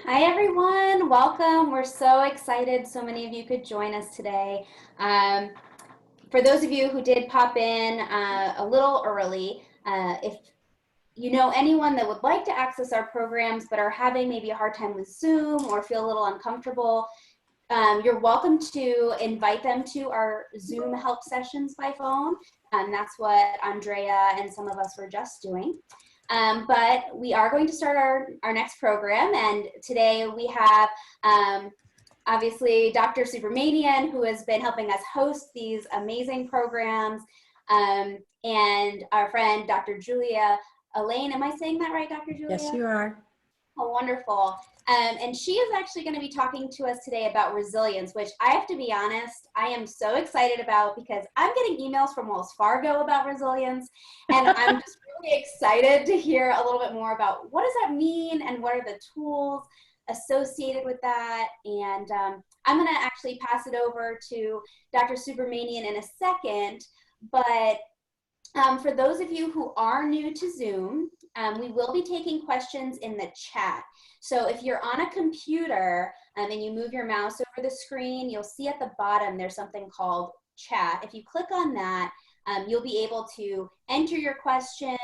Hi everyone, welcome. We're so excited so many of you could join us today. For those of you who did pop in a little early, if you know anyone that would like to access our programs but are having maybe a hard time with Zoom or feel a little uncomfortable, you're welcome to invite them to our Zoom help sessions by phone. That's what Andrea and some of us were just doing. But we are going to start our next program, and today we have obviously Dr. Subramanian, who has been helping us host these amazing programs, and our friend Dr. Julia Alleyne. Am I saying that right, Dr. Julia? Yes, you are. Oh, wonderful. And she is actually going to be talking to us today about resilience, which I have to be honest, I am so excited about because I'm getting emails from Wells Fargo about resilience. And I'm just really excited to hear a little bit more about what does that mean and what are the tools associated with that. And I'm going to actually pass it over to Dr. Subramanian in a second. But for those of you who are new to Zoom, we will be taking questions in the chat. So if you're on a computer and you move your mouse over the screen, you'll see at the bottom there's something called chat. If you click on that, you'll be able to enter your question.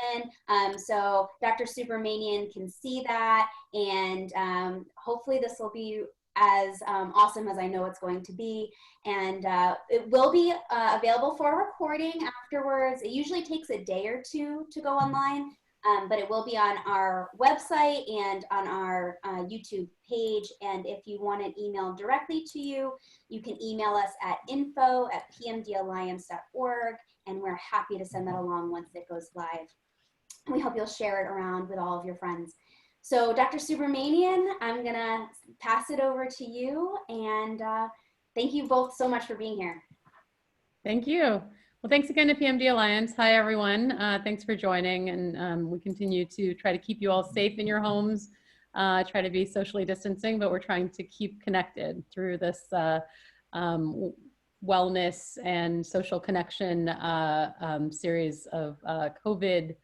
So Dr. Subramanian can see that, and hopefully this will be as awesome as I know it's going to be. And it will be available for recording afterwards. It usually takes a day or two to go online, but it will be on our website and on our YouTube page. And if you want an email directly to you, you can email us at info@pmdalliance.org, and we're happy to send that along once it goes live. We hope you'll share it around with all of your friends. So Dr. Subramanian, I'm gonna pass it over to you, and thank you both so much for being here. Thank you. Well, thanks again to PMD Alliance. Hi, everyone. Thanks for joining, and we continue to try to keep you all safe in your homes, try to be socially distancing, but we're trying to keep connected through this wellness and social connection series of COVID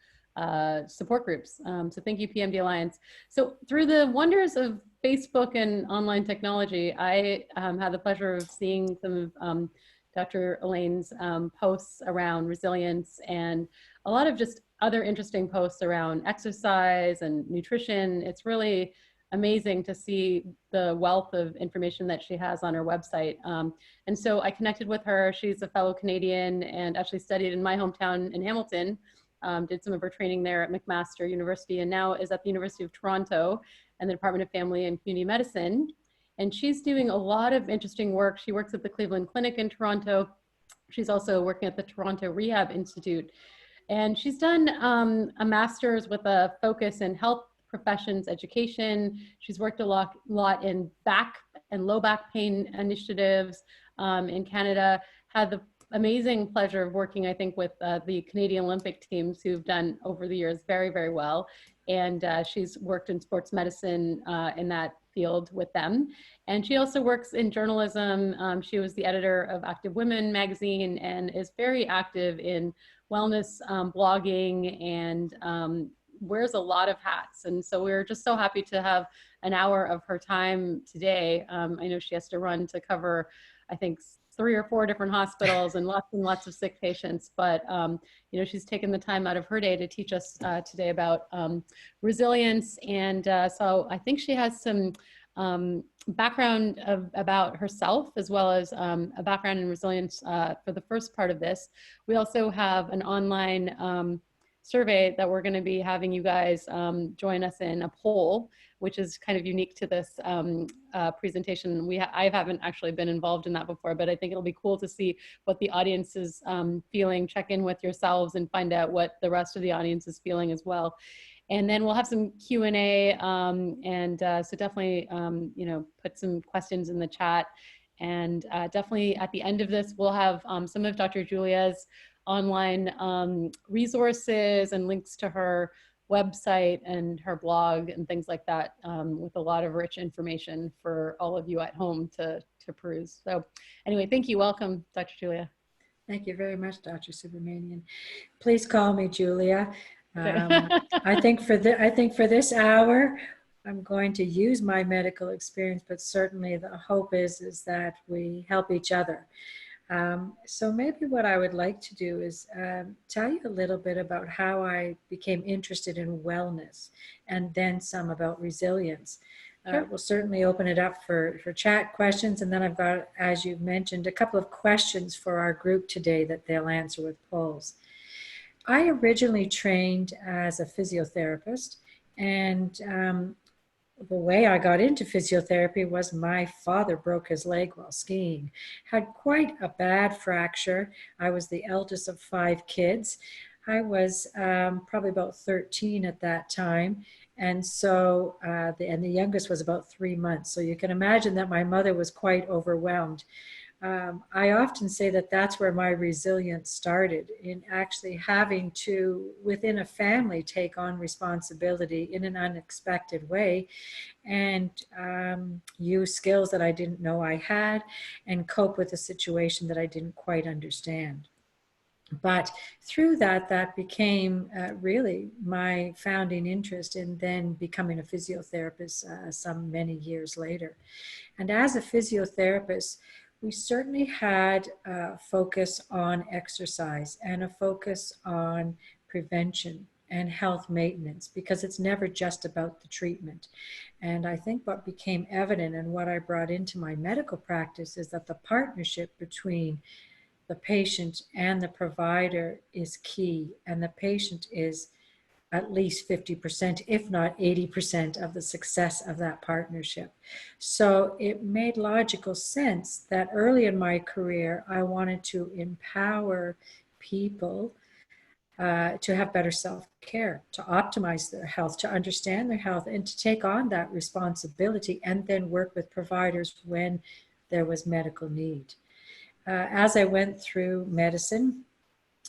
support groups. So thank you, PMD Alliance. So through the wonders of Facebook and online technology, I had the pleasure of seeing some of Dr. Alleyne's posts around resilience and a lot of just other interesting posts around exercise and nutrition. It's really amazing to see the wealth of information that she has on her website. And so I connected with her. She's a fellow Canadian and actually studied in my hometown in Hamilton. Did some of her training there at McMaster University, and now is at the University of Toronto and the Department of Family and Community Medicine. And she's doing a lot of interesting work. She works at the Cleveland Clinic in Toronto. She's also working at the Toronto Rehab Institute. And she's done a master's with a focus in health professions education. She's worked a lot in back and low back pain initiatives in Canada. Had the amazing pleasure of working, I think, with the Canadian Olympic teams who've done over the years very, very well. And she's worked in sports medicine in that field with them. And she also works in journalism. She was the editor of Active Women magazine and is very active in wellness blogging and wears a lot of hats. And so we're just so happy to have an hour of her time today. I know she has to run to cover, I think, 3 or 4 different hospitals and lots of sick patients. But, you know, she's taken the time out of her day to teach us today about resilience. And so I think she has some background about herself, as well as a background in resilience for the first part of this. We also have an online survey that we're going to be having you guys join us in, a poll, which is kind of unique to this presentation. I haven't actually been involved in that before, but I think it'll be cool to see what the audience is feeling. Check in with yourselves and find out what the rest of the audience is feeling as well. And then we'll have some Q&A, so definitely, you know, put some questions in the chat. And definitely at the end of this, we'll have some of Dr. Julia's online resources and links to her website and her blog and things like that, with a lot of rich information for all of you at home to peruse. So anyway, thank you. Welcome, Dr. Julia. Thank you very much, Dr. Subramanian. Please call me Julia. I think for this hour, I'm going to use my medical experience, but certainly the hope is that we help each other. So maybe what I would like to do is tell you a little bit about how I became interested in wellness, and then some about resilience. Sure. We'll certainly open it up for chat questions, and then I've got, as you've mentioned, a couple of questions for our group today that they'll answer with polls. I originally trained as a physiotherapist, and the way I got into physiotherapy was my father broke his leg while skiing, had quite a bad fracture. I was the eldest of 5 kids. I was probably about 13 at that time. And so, the youngest was about 3 months. So you can imagine that my mother was quite overwhelmed. I often say that that's where my resilience started, in actually having to, within a family, take on responsibility in an unexpected way, and use skills that I didn't know I had, and cope with a situation that I didn't quite understand. But through that, that became really my founding interest in then becoming a physiotherapist some many years later. And as a physiotherapist, we certainly had a focus on exercise and a focus on prevention and health maintenance, because it's never just about the treatment. And I think what became evident and what I brought into my medical practice is that the partnership between the patient and the provider is key, and the patient is at least 50%, if not 80% of the success of that partnership. So it made logical sense that early in my career, I wanted to empower people to have better self-care, to optimize their health, to understand their health, and to take on that responsibility, and then work with providers when there was medical need. As I went through medicine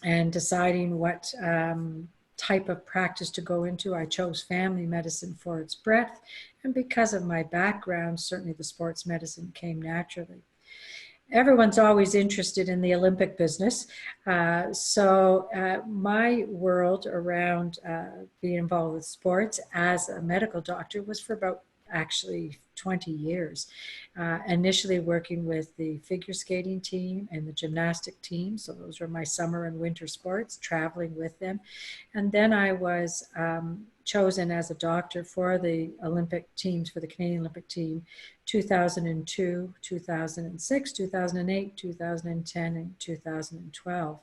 and deciding what type of practice to go into, I chose family medicine for its breadth. And because of my background, certainly the sports medicine came naturally. Everyone's always interested in the Olympic business. So my world around being involved with sports as a medical doctor was for about actually 20 years. Initially working with the figure skating team and the gymnastic team. So those were my summer and winter sports, traveling with them. And then I was chosen as a doctor for the Olympic teams, for the Canadian Olympic team, 2002, 2006, 2008, 2010, and 2012.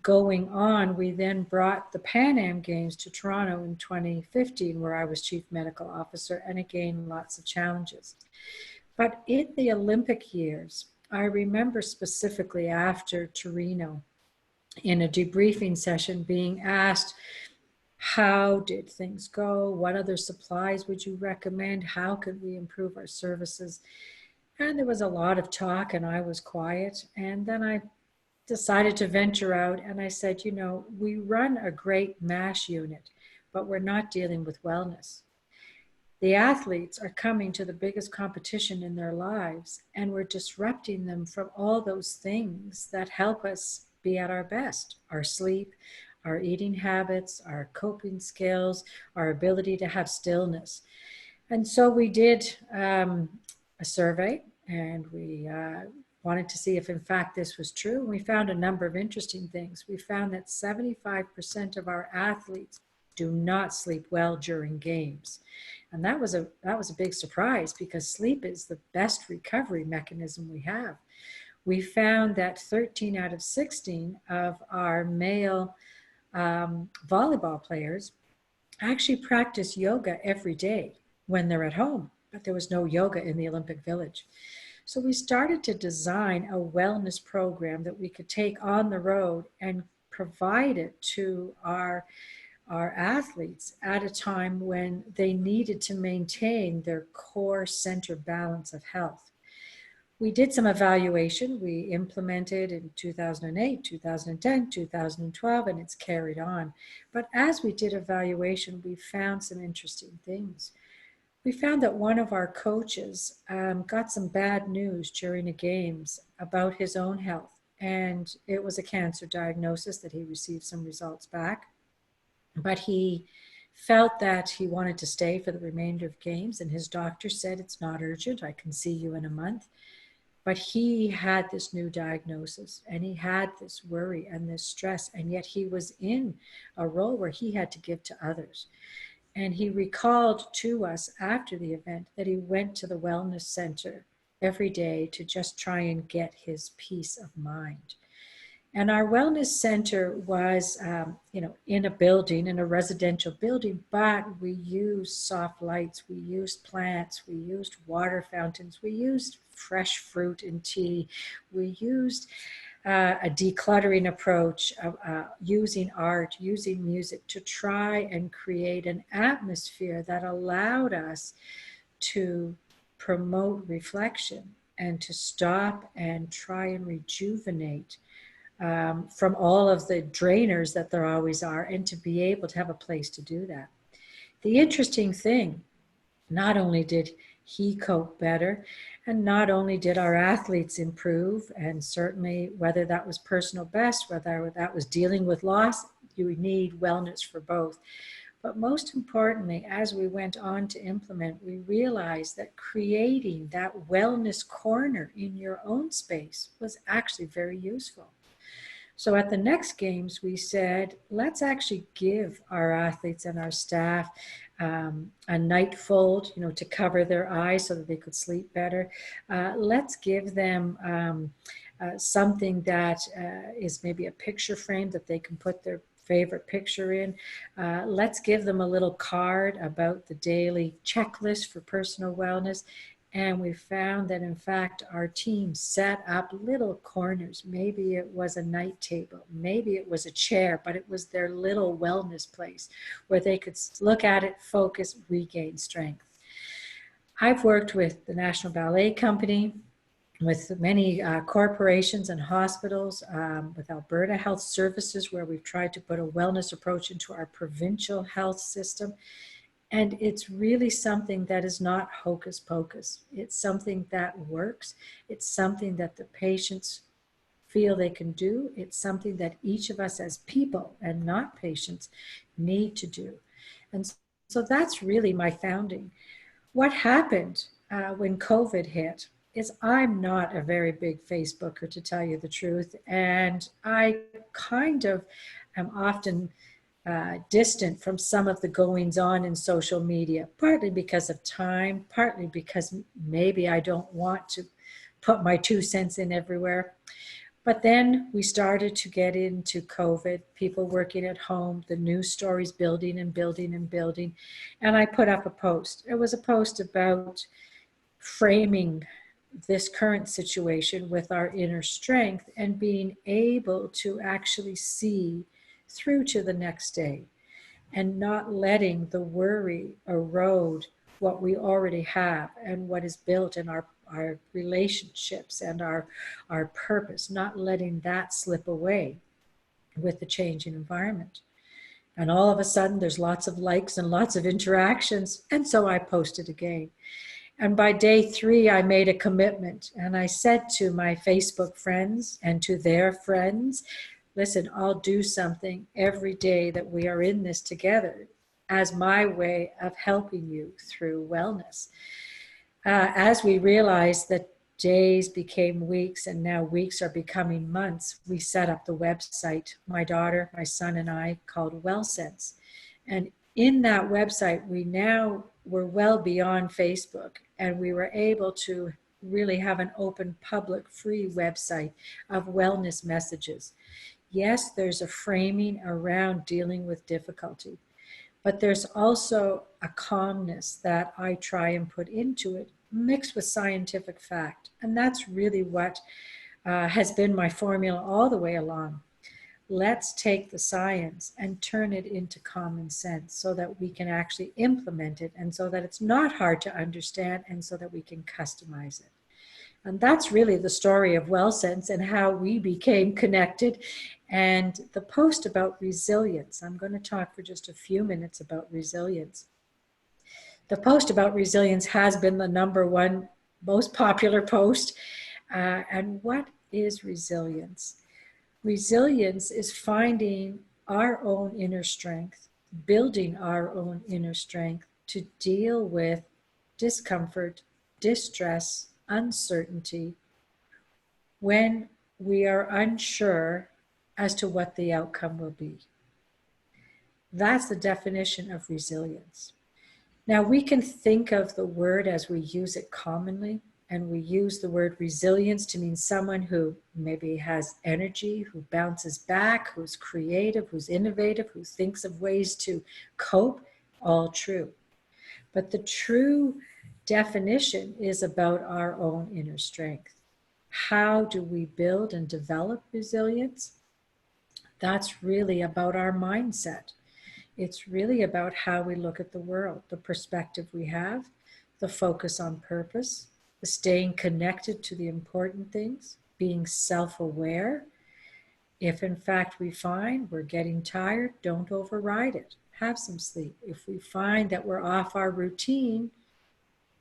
Going on, we then brought the Pan Am Games to Toronto in 2015, where I was chief medical officer, and again, lots of challenges. But in the Olympic years, I remember specifically after Torino, in a debriefing session, being asked, how did things go? What other supplies would you recommend? How could we improve our services? And there was a lot of talk, and I was quiet. And then I decided to venture out, and I said, you know, we run a great MASH unit, but we're not dealing with wellness. The athletes are coming to the biggest competition in their lives, and we're disrupting them from all those things that help us be at our best: our sleep, our eating habits, our coping skills, our ability to have stillness. And so we did a survey, and we wanted to see if in fact this was true. And we found a number of interesting things. We found that 75% of our athletes do not sleep well during games. And that was a big surprise, because sleep is the best recovery mechanism we have. We found that 13 out of 16 of our male volleyball players actually practice yoga every day when they're at home, but there was no yoga in the Olympic Village. So we started to design a wellness program that we could take on the road and provide it to our athletes at a time when they needed to maintain their core center balance of health. We did some evaluation. We implemented in 2008, 2010, 2012, and it's carried on. But as we did evaluation, we found some interesting things. We found that one of our coaches got some bad news during the games about his own health. And it was a cancer diagnosis that he received some results back. But he felt that he wanted to stay for the remainder of games, and his doctor said, it's not urgent, I can see you in a month. But he had this new diagnosis, and he had this worry and this stress, and yet he was in a role where he had to give to others. And he recalled to us after the event that he went to the wellness center every day to just try and get his peace of mind. And our wellness center was, in a building, in a residential building, but we used soft lights, we used plants, we used water fountains, we used fresh fruit and tea, we used a decluttering approach, using art, using music to try and create an atmosphere that allowed us to promote reflection and to stop and try and rejuvenate from all of the drainers that there always are, and to be able to have a place to do that. The interesting thing, not only did he cope better, and not only did our athletes improve, and certainly whether that was personal best, whether that was dealing with loss, you need wellness for both. But most importantly, as we went on to implement, we realized that creating that wellness corner in your own space was actually very useful. So at the next games, we said, let's actually give our athletes and our staff a night fold, to cover their eyes so that they could sleep better. Let's give them something that is maybe a picture frame that they can put their favorite picture in. Let's give them a little card about the daily checklist for personal wellness. And we found that, in fact, our team set up little corners. Maybe it was a night table, maybe it was a chair, but it was their little wellness place where they could look at it, focus, regain strength. I've worked with the National Ballet Company, with many corporations and hospitals, with Alberta Health Services, where we've tried to put a wellness approach into our provincial health system. And it's really something that is not hocus pocus. It's something that works. It's something that the patients feel they can do. It's something that each of us as people and not patients need to do. And so that's really my founding. What happened when COVID hit is I'm not a very big Facebooker, to tell you the truth. And I kind of am often distant from some of the goings on in social media, partly because of time, partly because maybe I don't want to put my 2 cents in everywhere. But then we started to get into COVID, people working at home, the news stories building and building and building. And I put up a post. It was a post about framing this current situation with our inner strength and being able to actually see through to the next day, and not letting the worry erode what we already have and what is built in our relationships and our purpose, not letting that slip away with the changing environment. And all of a sudden there's lots of likes and lots of interactions, and so I posted again. And by day 3, I made a commitment, and I said to my Facebook friends and to their friends, listen, I'll do something every day that we are in this together as my way of helping you through wellness. As we realized that days became weeks and now weeks are becoming months, we set up the website, my daughter, my son, and I, called WellSense. And in that website, we now were well beyond Facebook, and we were able to really have an open, public, free website of wellness messages. Yes, there's a framing around dealing with difficulty, but there's also a calmness that I try and put into it, mixed with scientific fact. And that's really what has been my formula all the way along. Let's take the science and turn it into common sense so that we can actually implement it, and so that it's not hard to understand, and so that we can customize it. And that's really the story of WellSense and how we became connected. And the post about resilience, I'm going to talk for just a few minutes about resilience. The post about resilience has been the #1 most popular post. And what is resilience? Resilience is finding our own inner strength building our own inner strength to deal with discomfort, distress, uncertainty when we are unsure as to what the outcome will be. That's the definition of resilience. Now, we can think of the word as we use it commonly, and we use the word resilience to mean someone who maybe has energy, who bounces back, who's creative, who's innovative, who thinks of ways to cope. All true. But the true definition is about our own inner strength. How do we build and develop resilience? That's really about our mindset. It's really about how we look at the world, the perspective we have, the focus on purpose, the staying connected to the important things, being self-aware. If in fact we find we're getting tired, don't override it. Have some sleep. If we find that we're off our routine,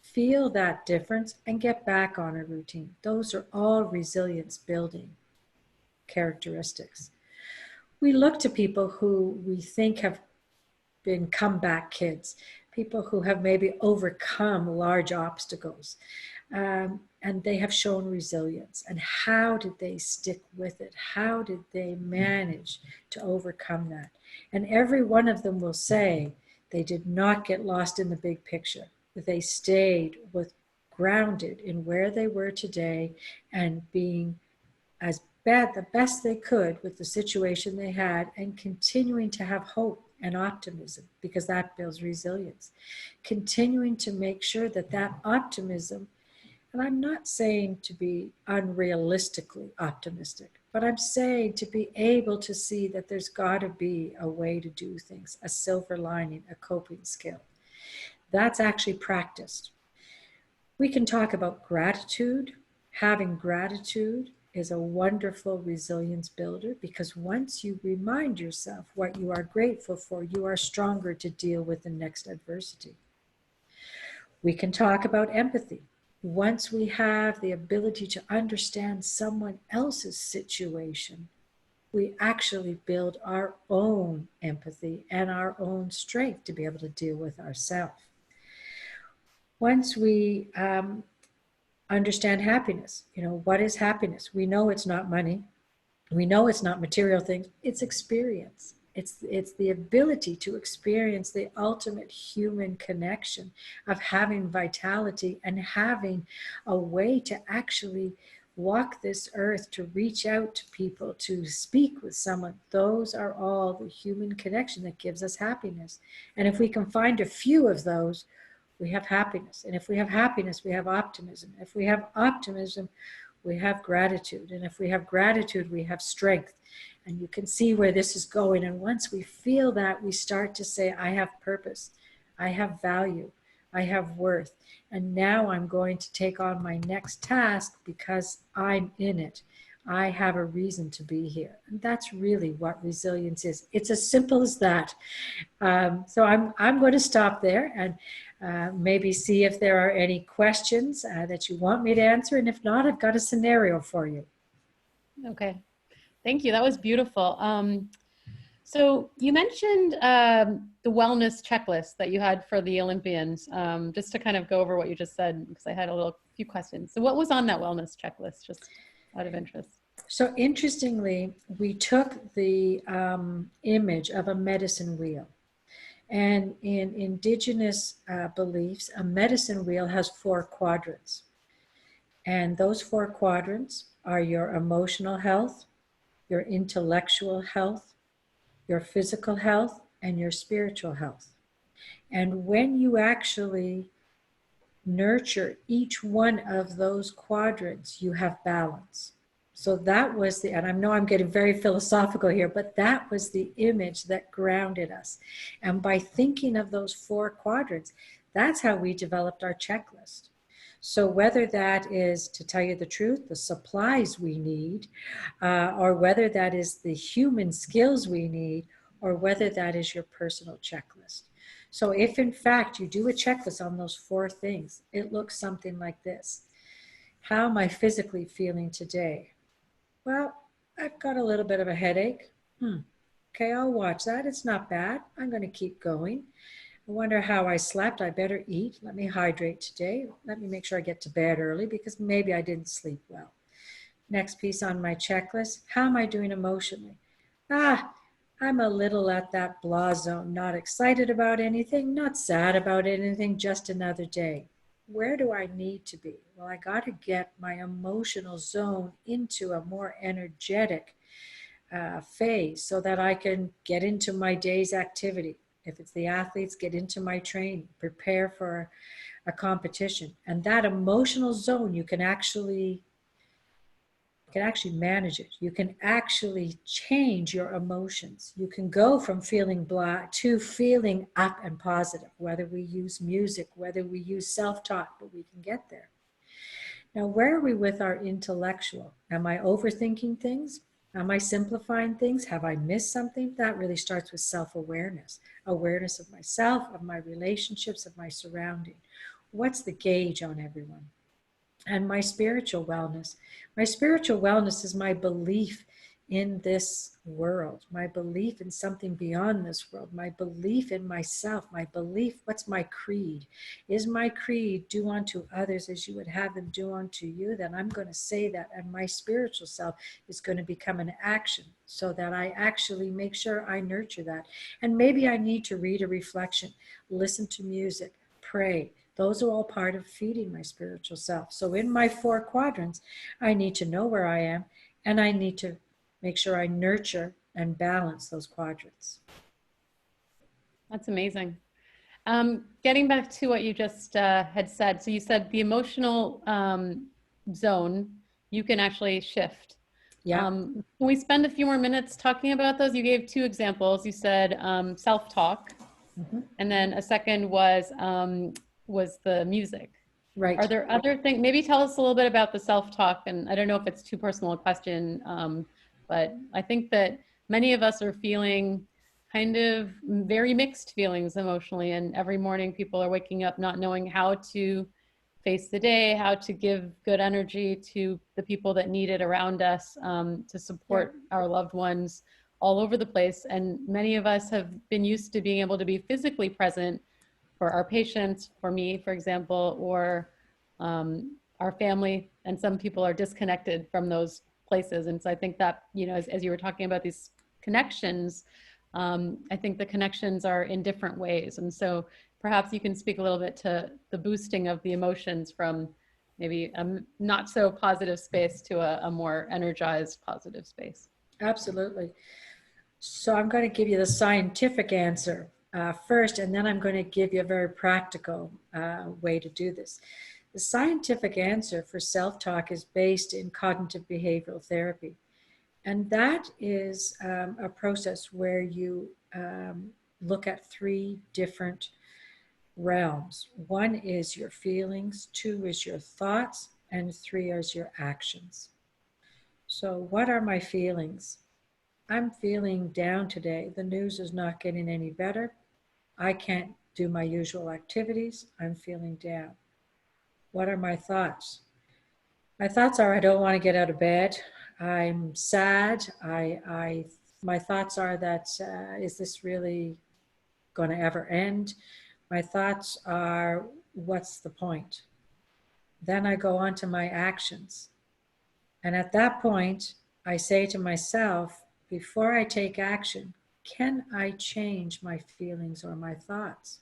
feel that difference and get back on a routine. Those are all resilience building characteristics. We look to people who we think have been comeback kids, people who have maybe overcome large obstacles, and they have shown resilience. And how did they stick with it? How did they manage to overcome that? And every one of them will say they did not get lost in the big picture. They stayed grounded in where they were today and being the best they could with the situation they had, and continuing to have hope and optimism, because that builds resilience. Continuing to make sure that that optimism, and I'm not saying to be unrealistically optimistic, but I'm saying to be able to see that there's got to be a way to do things, a silver lining, a coping skill. That's actually practiced. We can talk about gratitude. Having gratitude is a wonderful resilience builder, because once you remind yourself what you are grateful for, you are stronger to deal with the next adversity. We can talk about empathy. Once we have the ability to understand someone else's situation, we actually build our own empathy and our own strength to be able to deal with ourselves. Once we understand happiness, what is happiness? We know it's not money. We know it's not material things. It's experience. It's the ability to experience the ultimate human connection of having vitality and having a way to actually walk this earth, to reach out to people, to speak with someone. Those are all the human connection that gives us happiness. And if we can find a few of those, we have happiness. And if we have happiness, we have optimism. If we have optimism, we have gratitude. And if we have gratitude, we have strength. And you can see where this is going. And once we feel that, we start to say, I have purpose, I have value, I have worth. And now I'm going to take on my next task because I'm in it. I have a reason to be here. And that's really what resilience is. It's as simple as that. So I'm going to stop there and maybe see if there are any questions that you want me to answer. And if not, I've got a scenario for you. Okay. Thank you. That was beautiful. So you mentioned the wellness checklist that you had for the Olympians, just to kind of go over what you just said, because I had few questions. So what was on that wellness checklist, just out of interest? So interestingly, we took the image of a medicine wheel. And in indigenous beliefs, a medicine wheel has 4 quadrants. And those 4 quadrants are your emotional health, your intellectual health, your physical health, and your spiritual health. And when you actually nurture each one of those quadrants, you have balance. So that was and I know I'm getting very philosophical here, but that was the image that grounded us. And by thinking of those 4 quadrants, that's how we developed our checklist. So whether that is, to tell you the truth, the supplies we need, or whether that is the human skills we need, or whether that is your personal checklist. So if in fact you do a checklist on those 4 things, it looks something like this. How am I physically feeling today? Well, I've got a little bit of a headache. Okay, I'll watch that. It's not bad. I'm going to keep going. I wonder how I slept. I better eat. Let me hydrate today. Let me make sure I get to bed early because maybe I didn't sleep well. Next piece on my checklist, how am I doing emotionally? I'm a little at that blah zone, not excited about anything, not sad about anything, just another day. Where do I need to be? Well, I got to get my emotional zone into a more energetic phase so that I can get into my day's activity. If it's the athletes, get into my training, prepare for a competition. And that emotional zone, you can actually manage it. You can actually change your emotions. You can go from feeling blah to feeling up and positive, whether we use music, whether we use self-talk, but we can get there. Now, where are we with our intellectual? Am I overthinking things? Am I simplifying things? Have I missed something? That really starts with self-awareness, awareness of myself, of my relationships, of my surrounding. What's the gauge on everyone? And my spiritual wellness. My spiritual wellness is my belief in this world, my belief in something beyond this world, my belief in myself, my belief, what's my creed? Is my creed do unto others as you would have them do unto you? Then I'm going to say that, and my spiritual self is going to become an action so that I actually make sure I nurture that. And maybe I need to read a reflection, listen to music, pray. Those are all part of feeding my spiritual self. So in my 4 quadrants, I need to know where I am, and I need to make sure I nurture and balance those quadrants. That's amazing. Getting back to what you just had said. So you said the emotional zone, you can actually shift. Yeah. Can we spend a few more minutes talking about those? You gave 2 examples. You said self-talk, and then a second was the music. Right. Are there other things? Maybe tell us a little bit about the self-talk. And I don't know if it's too personal a question, but I think that many of us are feeling kind of very mixed feelings emotionally. And every morning people are waking up not knowing how to face the day, how to give good energy to the people that need it around us, to support our loved ones all over the place. And many of us have been used to being able to be physically present for our patients, for me, for example, or our family. And some people are disconnected from those places. And so I think that, you know, as you were talking about these connections, I think the connections are in different ways. And so perhaps you can speak a little bit to the boosting of the emotions from maybe a not so positive space to a more energized positive space. Absolutely. So I'm going to give you the scientific answer first, and then I'm going to give you a very practical way to do this. The scientific answer for self-talk is based in cognitive behavioral therapy. And that is a process where you look at 3 different realms. 1 is your feelings, 2 is your thoughts, and 3 is your actions. So what are my feelings? I'm feeling down today. The news is not getting any better. I can't do my usual activities. I'm feeling down. What are my thoughts? My thoughts are, I don't want to get out of bed. I'm sad. My thoughts are that, is this really going to ever end? My thoughts are, what's the point? Then I go on to my actions. And at that point, I say to myself, before I take action, can I change my feelings or my thoughts?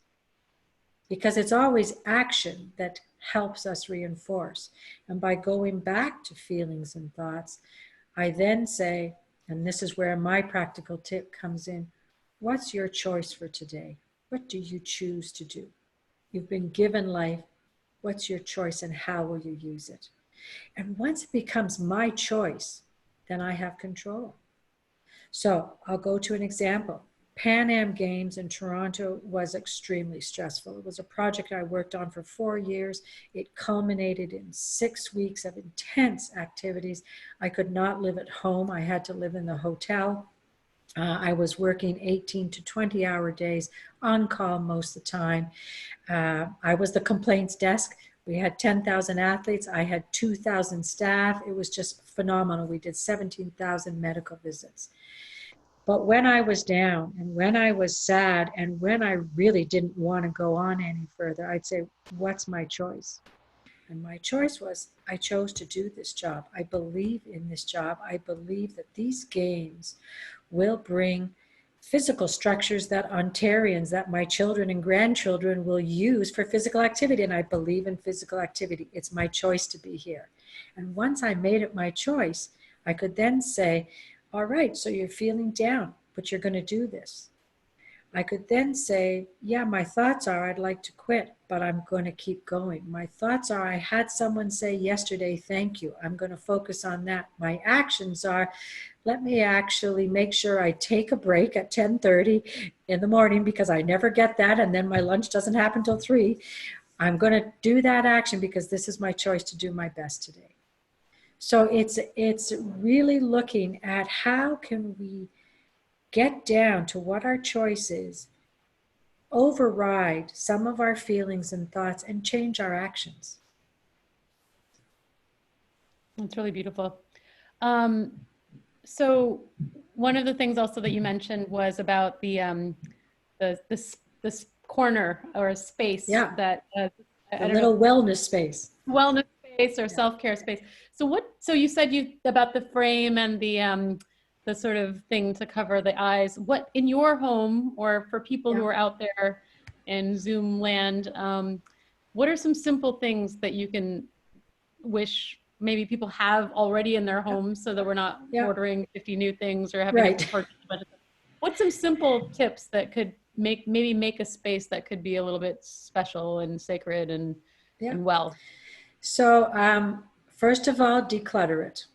Because it's always action that helps us reinforce. And by going back to feelings and thoughts, I then say, and this is where my practical tip comes in, what's your choice for today? What do you choose to do? You've been given life. What's your choice and how will you use it? And once it becomes my choice, then I have control. So I'll go to an example. Pan Am Games in Toronto was extremely stressful. It was a project I worked on for 4 years. It culminated in 6 weeks of intense activities. I could not live at home. I had to live in the hotel. I was working 18 to 20-hour days, on call most of the time. I was the complaints desk. We had 10,000 athletes. I had 2,000 staff. It was just phenomenal. We did 17,000 medical visits. But when I was down and when I was sad and when I really didn't want to go on any further, I'd say, what's my choice? And my choice was, I chose to do this job. I believe in this job. I believe that these games will bring physical structures that Ontarians, that my children and grandchildren will use for physical activity. And I believe in physical activity. It's my choice to be here. And once I made it my choice, I could then say, all right, so you're feeling down, but you're going to do this. I could then say, yeah, my thoughts are I'd like to quit, but I'm going to keep going. My thoughts are I had someone say yesterday, thank you. I'm going to focus on that. My actions are, let me actually make sure I take a break at 10:30 in the morning because I never get that. And then my lunch doesn't happen till 3. I'm going to do that action because this is my choice to do my best today. So it's really looking at how can we get down to what our choice is, override some of our feelings and thoughts, and change our actions. That's really beautiful. So one of the things also that you mentioned was about this corner or space that a little wellness space. Wellness space or self-care space. So you said about the frame and the sort of thing to cover the eyes. What in your home or for people who are out there in Zoom land, what are some simple things that you can wish maybe people have already in their homes so that we're not ordering 50 new things or having to purchase a bunch of them? What's some simple tips that could make a space that could be a little bit special and sacred and well? So first of all, declutter it,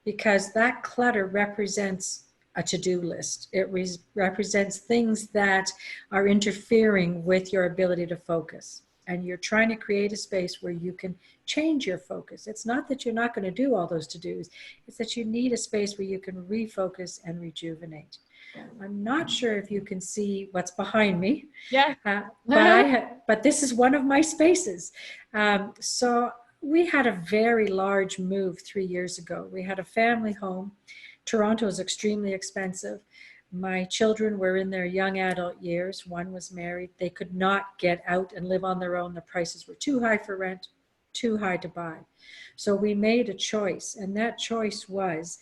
because that clutter represents a to-do list. It represents things that are interfering with your ability to focus. And you're trying to create a space where you can change your focus. It's not that you're not going to do all those to-dos. It's that you need a space where you can refocus and rejuvenate. I'm not sure if you can see what's behind me. Yeah. But this is one of my spaces. So we had a very large move 3 years ago. We had a family home. Toronto is extremely expensive. My children were in their young adult years. One was married. They could not get out and live on their own. The prices were too high for rent, too high to buy. So we made a choice, and that choice was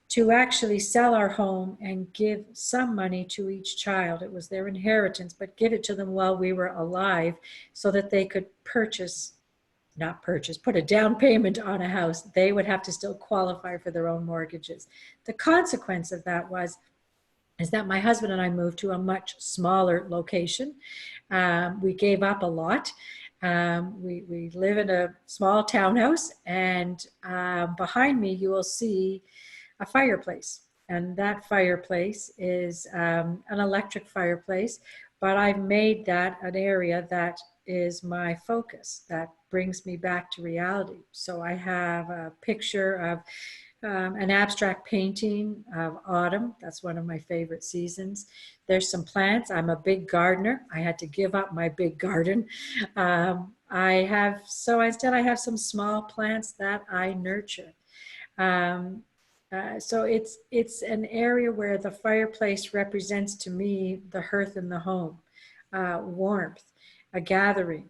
to actually sell our home and give some money to each child. It was their inheritance, but give it to them while we were alive so that they could put a down payment on a house. They would have to still qualify for their own mortgages. The consequence of that is that my husband and I moved to a much smaller location. We gave up a lot. We live in a small townhouse, and behind me you will see a fireplace. And that fireplace is an electric fireplace, but I've made that an area that is my focus, that brings me back to reality. So I have a picture of an abstract painting of autumn. That's one of my favorite seasons. There's some plants. I'm a big gardener. I had to give up my big garden. Instead I have some small plants that I nurture. So it's an area where the fireplace represents to me the hearth in the home, warmth, a gathering,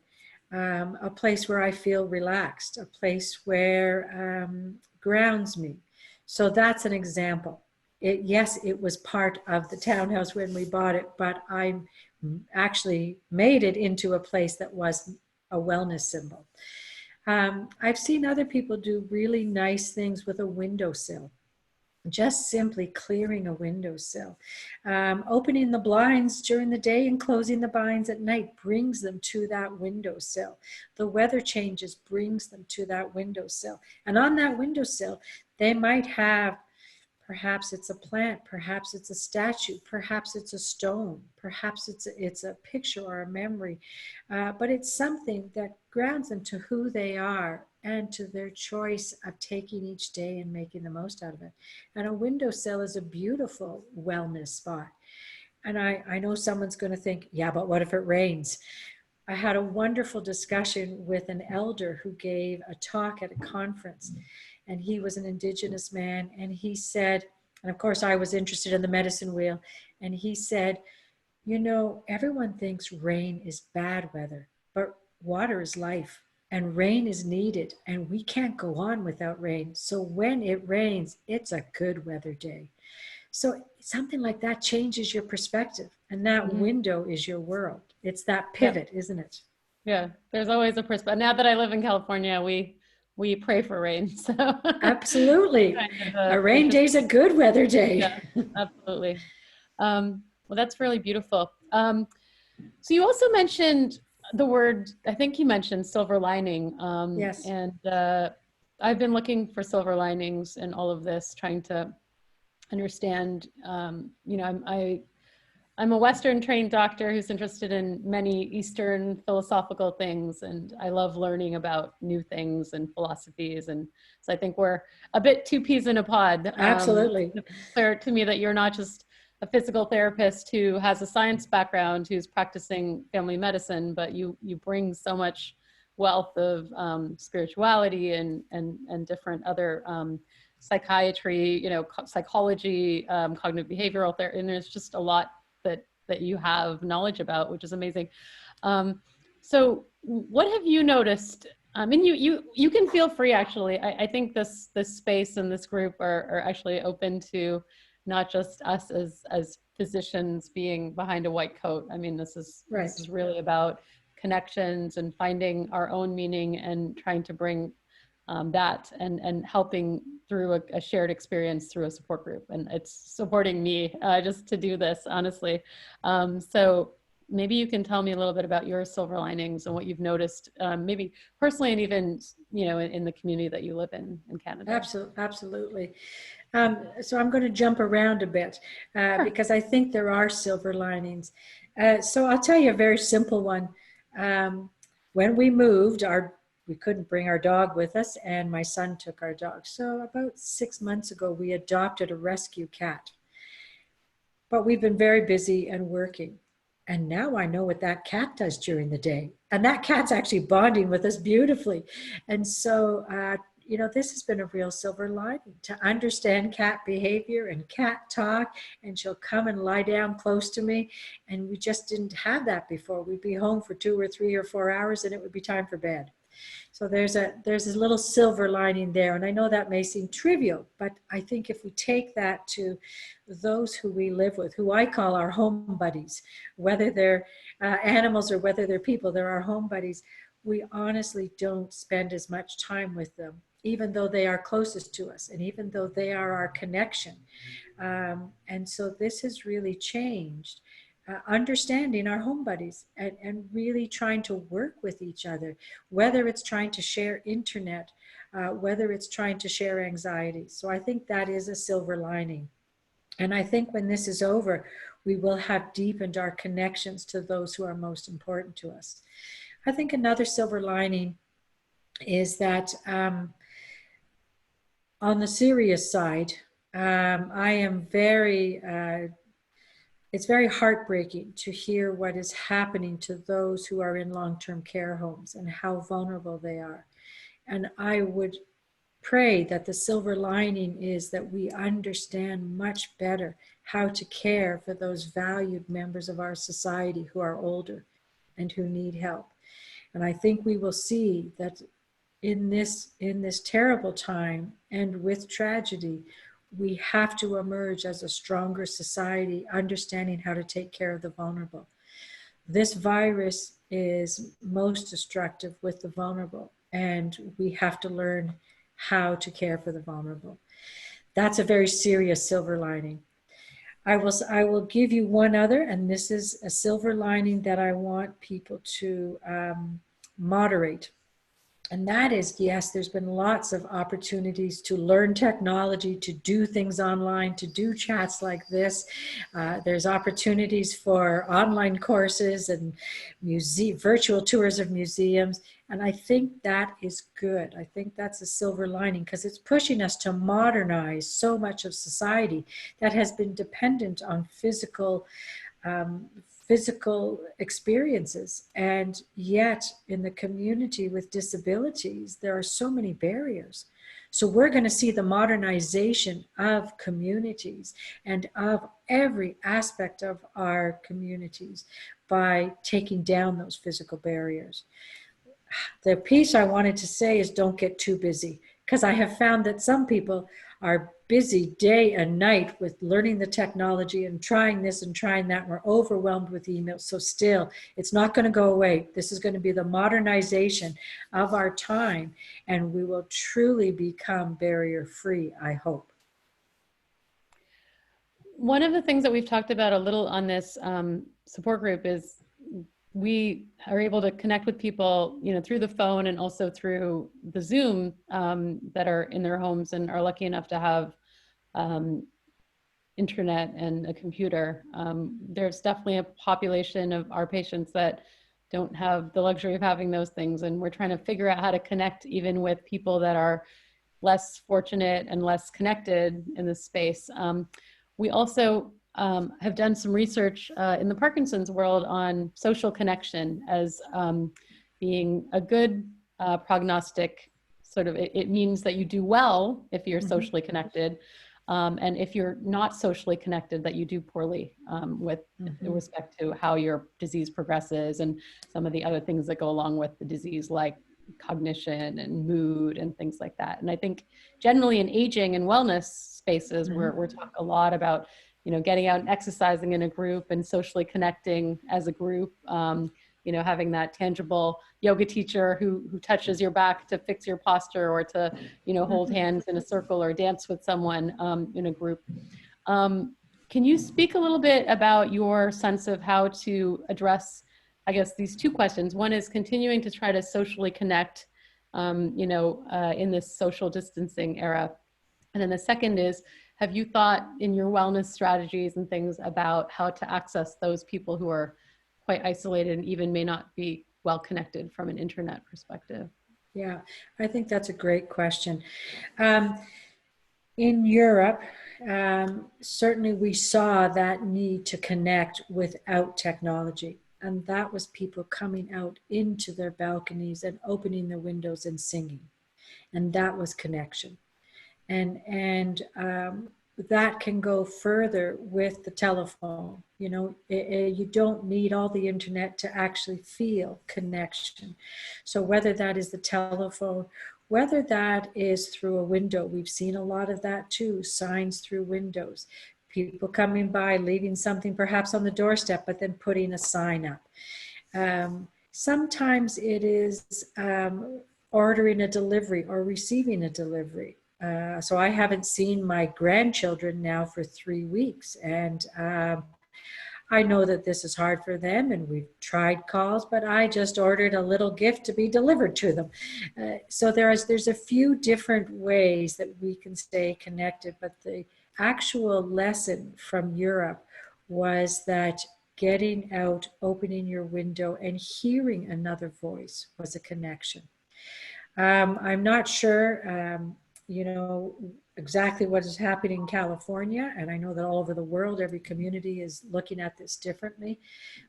a place where I feel relaxed, a place where grounds me. So that's an example. Yes, it was part of the townhouse when we bought it, but I actually made it into a place that was a wellness symbol. I've seen other people do really nice things with a windowsill. Just simply clearing a windowsill. Opening the blinds during the day and closing the blinds at night brings them to that windowsill. The weather changes brings them to that windowsill. And on that windowsill, they might have, perhaps it's a plant, perhaps it's a statue, perhaps it's a stone, perhaps it's a picture or a memory, but it's something that grounds them to who they are and to their choice of taking each day and making the most out of it. And a windowsill is a beautiful wellness spot. And I know someone's going to think, yeah, but what if it rains? I had a wonderful discussion with an elder who gave a talk at a conference, and he was an Indigenous man, and he said, And of course, I was interested in the medicine wheel. And he said, you know, everyone thinks rain is bad weather, but water is life and rain is needed. And we can't go on without rain. So when it rains, it's a good weather day. So something like that changes your perspective. And that window is your world. It's that pivot, isn't it? Yeah, there's always a perspective. Now that I live in California, we pray for rain. So absolutely, kind of a rain day's a good weather day. Yeah, absolutely. Well, that's really beautiful. So you also mentioned the word, I think you mentioned silver lining. Yes. And I've been looking for silver linings in all of this, trying to understand, you know, I'm a Western trained doctor who's interested in many Eastern philosophical things, and I love learning about new things and philosophies. And so I think we're a bit two peas in a pod. Absolutely. It's clear to me that you're not just a physical therapist who has a science background, who's practicing family medicine, but you bring so much wealth of spirituality and different other psychiatry, you know, psychology, cognitive behavioral therapy, and there's just a lot that you have knowledge about, which is amazing. So what have you noticed? And you can feel free, actually. I think this space and this group are actually open to not just us as physicians being behind a white coat. I mean, this is really about connections and finding our own meaning and trying to bring that and helping through a shared experience through a support group. And it's supporting me just to do this, honestly. So maybe you can tell me a little bit about your silver linings and what you've noticed, maybe personally and even, you know, in the community that you live in Canada. Absolutely. So I'm going to jump around a bit because I think there are silver linings. So I'll tell you a very simple one. When we moved, we couldn't bring our dog with us, and my son took our dog. So about 6 months ago, we adopted a rescue cat. But we've been very busy and working. And now I know what that cat does during the day. And that cat's actually bonding with us beautifully. And so, you know, this has been a real silver lining to understand cat behavior and cat talk. And she'll come and lie down close to me. And we just didn't have that before. We'd be home for 2 or 3 or 4 hours and it would be time for bed. So there's a little silver lining there. And I know that may seem trivial, but I think if we take that to those who we live with, who I call our home buddies, whether they're animals or whether they're people, they're our home buddies, we honestly don't spend as much time with them, even though they are closest to us and even though they are our connection. And so this has really changed. Understanding our home buddies and really trying to work with each other, whether it's trying to share internet, whether it's trying to share anxiety. So I think that is a silver lining. And I think when this is over, we will have deepened our connections to those who are most important to us. I think another silver lining is that on the serious side, I am it's very heartbreaking to hear what is happening to those who are in long-term care homes and how vulnerable they are. And I would pray that the silver lining is that we understand much better how to care for those valued members of our society who are older and who need help. And I think we will see that in this terrible time and with tragedy, we have to emerge as a stronger society, understanding how to take care of the vulnerable. This virus is most destructive with the vulnerable, and we have to learn how to care for the vulnerable. That's a very serious silver lining. I will give you one other, and this is a silver lining that I want people to moderate. And that is, yes, there's been lots of opportunities to learn technology, to do things online, to do chats like this. There's opportunities for online courses and virtual tours of museums. And I think that is good. I think that's a silver lining because it's pushing us to modernize so much of society that has been dependent on physical physical experiences. And yet in the community with disabilities, there are so many barriers. So we're going to see the modernization of communities and of every aspect of our communities by taking down those physical barriers. The piece I wanted to say is don't get too busy, because I have found that some people are busy day and night with learning the technology and trying this and trying that. We're overwhelmed with emails. So still, it's not going to go away. This is going to be the modernization of our time, and we will truly become barrier-free, I hope. One of the things that we've talked about a little on this support group is we are able to connect with people, you know, through the phone and also through the Zoom that are in their homes and are lucky enough to have internet and a computer. There's definitely a population of our patients that don't have the luxury of having those things, and we're trying to figure out how to connect even with people that are less fortunate and less connected in this space. We also have done some research in the Parkinson's world on social connection as being a good prognostic. Sort of, it means that you do well if you're socially connected, and if you're not socially connected, that you do poorly with respect to how your disease progresses and some of the other things that go along with the disease, like cognition and mood and things like that. And I think generally in aging and wellness spaces, we're talking a lot about, you know, getting out and exercising in a group and socially connecting as a group, you know, having that tangible yoga teacher who touches your back to fix your posture, or to, you know, hold hands in a circle or dance with someone in a group. Can you speak a little bit about your sense of how to address, I guess, these two questions? One is continuing to try to socially connect, you know, in this social distancing era. And then the second is, have you thought in your wellness strategies and things about how to access those people who are quite isolated and even may not be well connected from an internet perspective? Yeah, I think that's a great question. In Europe, certainly we saw that need to connect without technology. And that was people coming out into their balconies and opening their windows and singing. And that was connection. And that can go further with the telephone. You know, you don't need all the internet to actually feel connection. So whether that is the telephone, whether that is through a window, we've seen a lot of that too, signs through windows, people coming by, leaving something perhaps on the doorstep, but then putting a sign up. Sometimes it is ordering a delivery or receiving a delivery. So I haven't seen my grandchildren now for 3 weeks, and I know that this is hard for them, and we've tried calls, but I just ordered a little gift to be delivered to them. So there's a few different ways that we can stay connected, but the actual lesson from Europe was that getting out, opening your window, and hearing another voice was a connection. I'm not sure, you know, exactly what is happening in California, and I know that all over the world, every community is looking at this differently.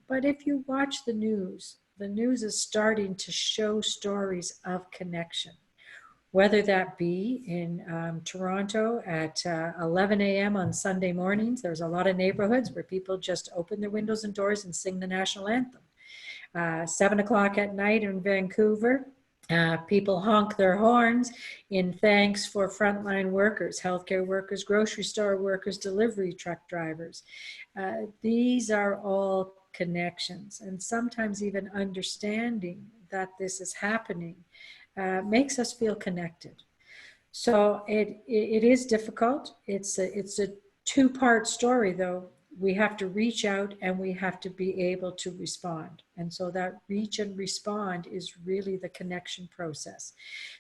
But if you watch the news is starting to show stories of connection, whether that be in Toronto at 11 a.m. on Sunday mornings. There's a lot of neighborhoods where people just open their windows and doors and sing the national anthem. 7 o'clock at night in Vancouver, people honk their horns in thanks for frontline workers, healthcare workers, grocery store workers, delivery truck drivers. These are all connections, and sometimes even understanding that this is happening makes us feel connected. So it is difficult. It's a two-part story, though. We have to reach out and we have to be able to respond. And so that reach and respond is really the connection process.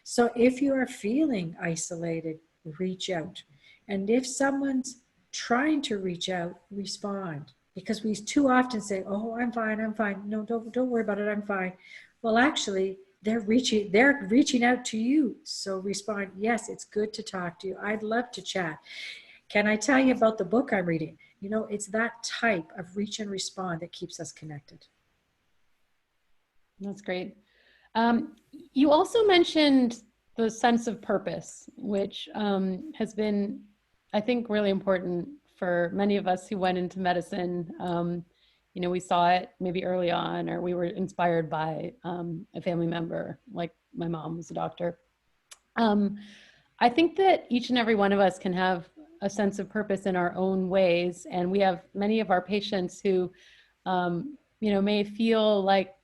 So if you are feeling isolated, reach out. And if someone's trying to reach out, respond. Because we too often say, oh, I'm fine, I'm fine. No, don't worry about it, I'm fine. Well, actually, they're reaching out to you. So respond, yes, it's good to talk to you. I'd love to chat. Can I tell you about the book I'm reading? You know, it's that type of reach and respond that keeps us connected. That's great. You also mentioned the sense of purpose, which has been, I think, really important for many of us who went into medicine. You know, we saw it maybe early on, or we were inspired by a family member, like my mom was a doctor. I think that each and every one of us can have a sense of purpose in our own ways. And we have many of our patients who, you know, may feel like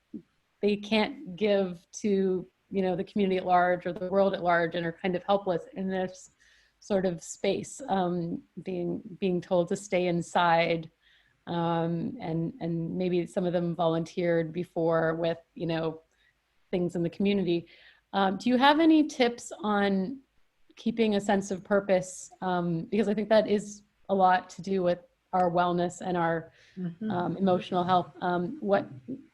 they can't give to, you know, the community at large or the world at large, and are kind of helpless in this sort of space, being told to stay inside. And maybe some of them volunteered before with, you know, things in the community. Do you have any tips on keeping a sense of purpose? Because I think that is a lot to do with our wellness and our emotional health. What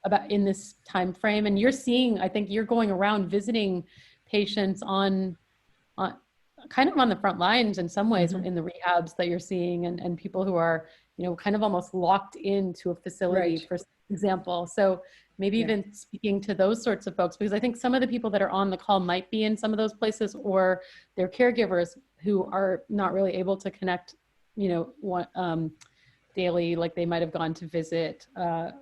about in this time frame? And you're seeing, I think you're going around visiting patients on kind of on the front lines in some ways, in the rehabs that you're seeing, and people who are, you know, kind of almost locked into a facility, for example. So maybe even speaking to those sorts of folks, because I think some of the people that are on the call might be in some of those places, or their caregivers who are not really able to connect, you know, daily, like they might have gone to visit,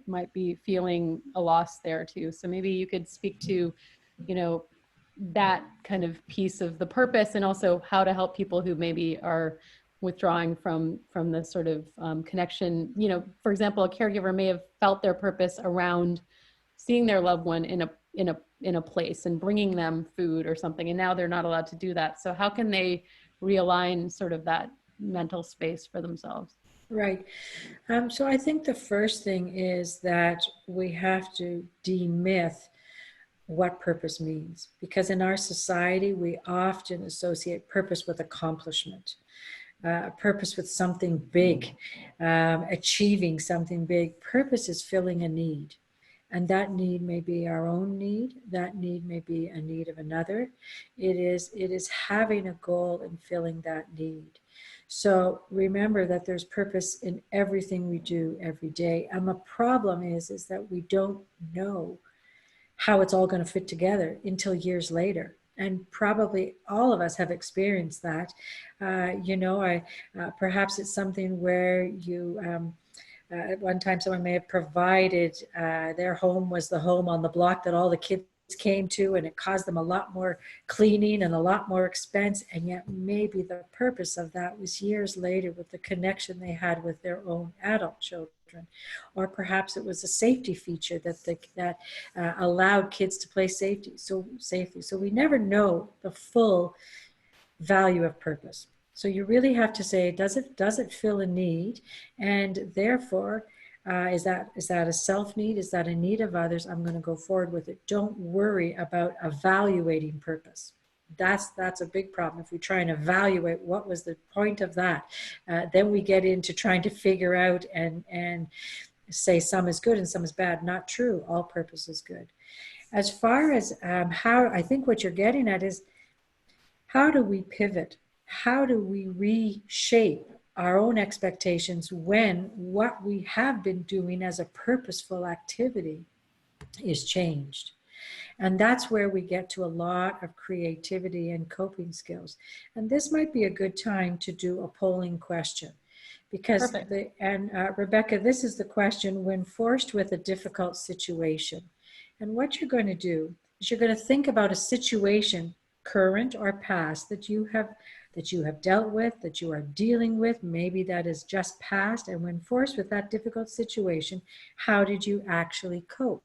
might be feeling a loss there too. So maybe you could speak to, you know, that kind of piece of the purpose, and also how to help people who maybe are withdrawing from the sort of connection. You know, for example, a caregiver may have felt their purpose around seeing their loved one in a place and bringing them food or something, and now they're not allowed to do that. So how can they realign sort of that mental space for themselves? Right. So I think the first thing is that we have to demyth what purpose means, because in our society, we often associate purpose with accomplishment, purpose with something big, achieving something big. Purpose is filling a need. And that need may be our own need. That need may be a need of another. It is having a goal and filling that need. So remember that there's purpose in everything we do every day. And the problem is that we don't know how it's all going to fit together until years later. And probably all of us have experienced that. You know, perhaps it's something where you, at one time someone may have provided, their home was the home on the block that all the kids came to, and it caused them a lot more cleaning and a lot more expense. And yet maybe the purpose of that was years later with the connection they had with their own adult children. Or perhaps it was a safety feature that allowed kids to play safely. So we never know the full value of purpose. So you really have to say, does it fill a need? And therefore, is that a self need? Is that a need of others? I'm going to go forward with it. Don't worry about evaluating purpose. That's a big problem. If we try and evaluate what was the point of that, then we get into trying to figure out and say some is good and some is bad. Not true. All purpose is good. As far as how, I think what you're getting at is, how do we pivot? How do we reshape our own expectations when what we have been doing as a purposeful activity is changed? And that's where we get to a lot of creativity and coping skills. And this might be a good time to do a polling question. Because, Rebecca, this is the question: when forced with a difficult situation. And what you're going to do is you're going to think about a situation, current or past, that you have dealt with, that you are dealing with. Maybe that is just past. And when forced with that difficult situation, how did you actually cope?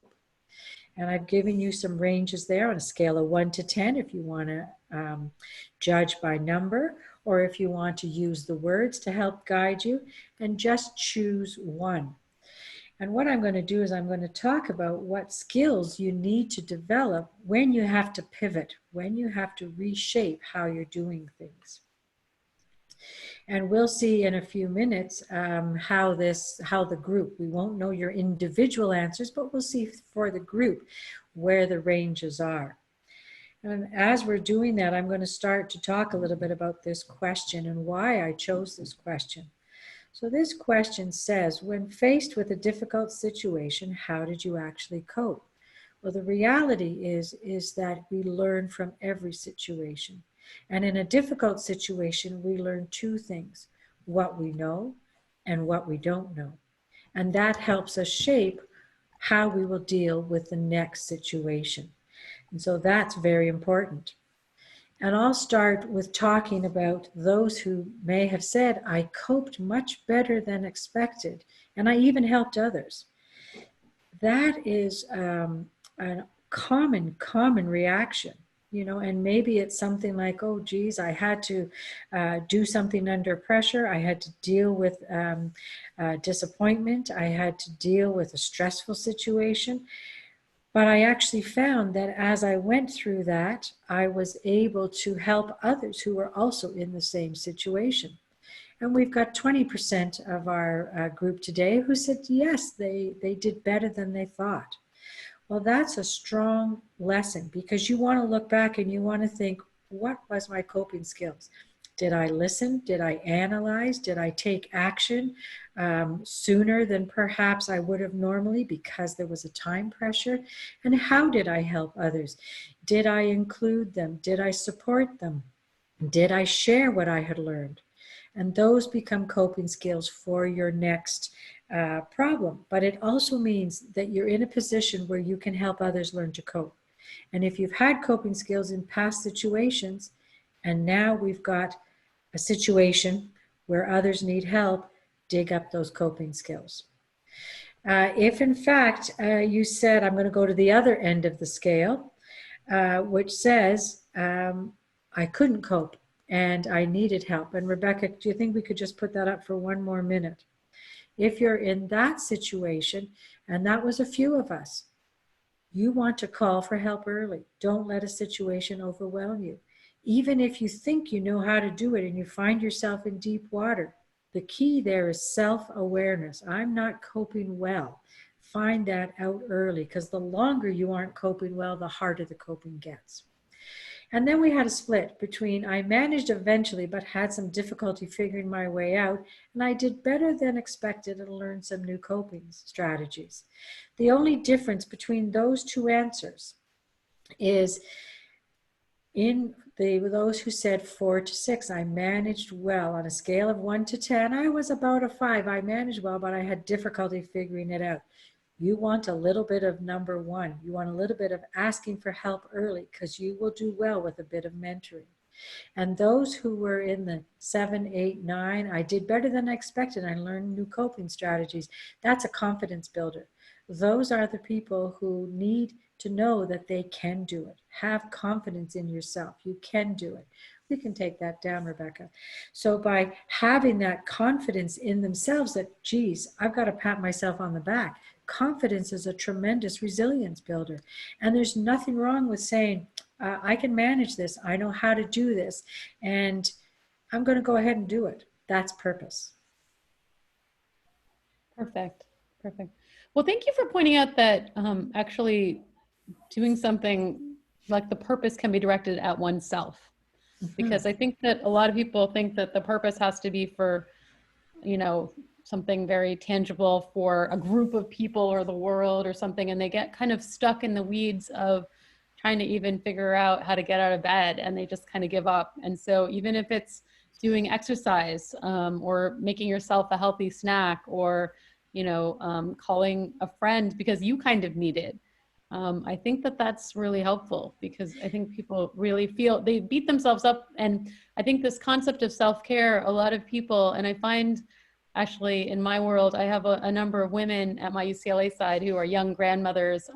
And I've given you some ranges there on a scale of 1 to 10 if you want to judge by number, or if you want to use the words to help guide you, and just choose one. And what I'm going to do is I'm going to talk about what skills you need to develop when you have to pivot, when you have to reshape how you're doing things. And we'll see in a few minutes how the group, we won't know your individual answers, but we'll see for the group where the ranges are. And as we're doing that, I'm going to start to talk a little bit about this question and why I chose this question. So this question says, when faced with a difficult situation, how did you actually cope? Well, the reality is that we learn from every situation. And in a difficult situation, we learn two things: what we know and what we don't know. And that helps us shape how we will deal with the next situation. And so that's very important. And I'll start with talking about those who may have said, I coped much better than expected, and I even helped others. That is a common reaction, and maybe it's something like, oh, geez, I had to do something under pressure. I had to deal with disappointment. I had to deal with a stressful situation. But I actually found that as I went through that, I was able to help others who were also in the same situation. And we've got 20% of our group today who said, yes, they did better than they thought. Well, that's a strong lesson, because you want to look back and you want to think, what was my coping skills? Did I listen? Did I analyze? Did I take action sooner than perhaps I would have normally because there was a time pressure? And how did I help others? Did I include them? Did I support them? Did I share what I had learned? And those become coping skills for your next problem. But it also means that you're in a position where you can help others learn to cope. And if you've had coping skills in past situations, and now we've got a situation where others need help, dig up those coping skills. If in fact you said, I'm going to go to the other end of the scale, which says, I couldn't cope and I needed help. And Rebecca, do you think we could just put that up for one more minute? If you're in that situation, and that was a few of us, you want to call for help early. Don't let a situation overwhelm you. Even if you think you know how to do it and you find yourself in deep water, the key there is self-awareness. I'm not coping well. Find that out early, because the longer you aren't coping well, the harder the coping gets. And then we had a split between I managed eventually, but had some difficulty figuring my way out, and I did better than expected and learned some new coping strategies. The only difference between those two answers is in those who said 4 to 6, I managed well. On a scale of 1 to 10, I was about a 5. I managed well, but I had difficulty figuring it out. You want a little bit of number 1. You want a little bit of asking for help early, because you will do well with a bit of mentoring. And those who were in the 7, 8, 9, I did better than I expected. I learned new coping strategies. That's a confidence builder. Those are the people who need to know that they can do it. Have confidence in yourself. You can do it. We can take that down, Rebecca. So by having that confidence in themselves that, geez, I've got to pat myself on the back. Confidence is a tremendous resilience builder. And there's nothing wrong with saying, I can manage this. I know how to do this. And I'm going to go ahead and do it. That's purpose. Perfect. Perfect. Well, thank you for pointing out that actually doing something like the purpose can be directed at oneself. Because I think that a lot of people think that the purpose has to be for, something very tangible for a group of people or the world or something. And they get kind of stuck in the weeds of trying to even figure out how to get out of bed, and they just kind of give up. And so even if it's doing exercise or making yourself a healthy snack, or, calling a friend because you kind of need it, I think that that's really helpful, because I think people really feel they beat themselves up. And I think this concept of self-care, a lot of people, and I find actually in my world, I have a number of women at my UCLA side who are young grandmothers